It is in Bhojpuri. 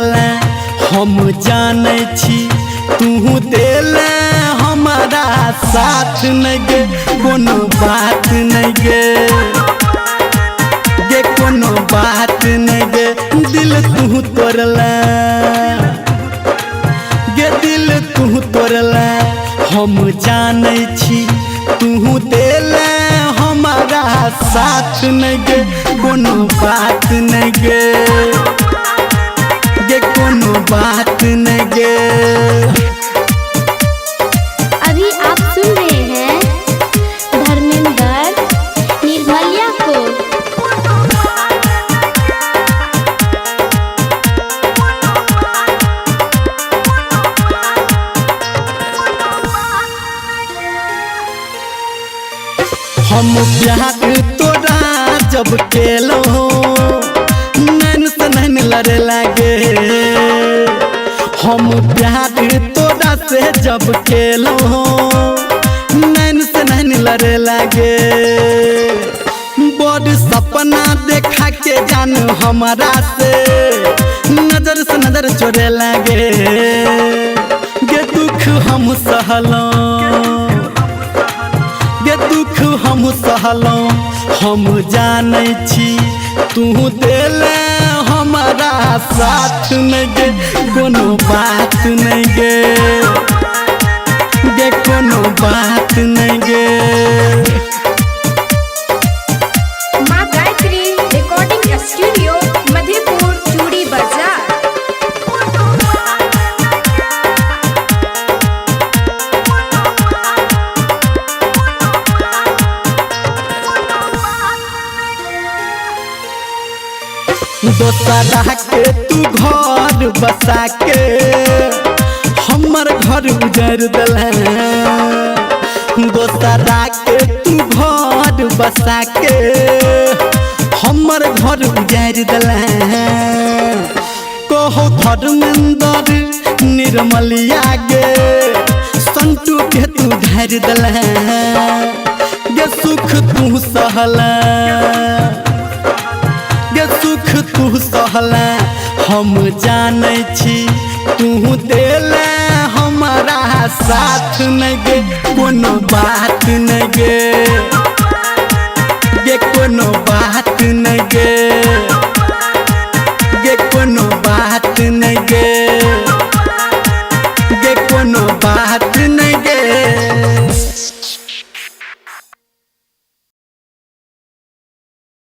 दला हम जाने छी तू देले हमारा साथ नहीं गे कोनो बात नहीं गे कोनो बात नहीं गे दिल तू तोड़ला गे दिल तू तोड़ला हम जाने छी तू देले हमारा साथ नहीं गे कोनो बात नहीं गे कोनो बात नहीं गे। अभी आप सुन रहे हैं धर्मेंद्र निर्मलिया को। हम प्यार तोरा जब केलो नैन से नैन लड़े लागे हम प्यार तोरा से जब केलो नैन से नैन लड़े लागे बड़ सपना देखा के जान हमारा से नजर चोरे लागे गे दुख हम सहलों गे दुख हम सहलों हम जाने छी तू देले हमारा साथ नहीं गे कोनो बात नहीं गे कोनो बात नहीं गे। माँ गायत्री रिकॉर्डिंग स्टूडियो मधेपुर चूड़ी बाजार। दोसरा के तू घर बसा के हमर घर उजर दला दोसरा के तू घर बसा के हमर घर उजर दला कहो धर्मेंद्र निर्मलिया गे संतू के तू धर दला गे सुख तू सहला गे सुख तू सहला हम जाने छी तू देले हमारा साथ नहीं गे कोनो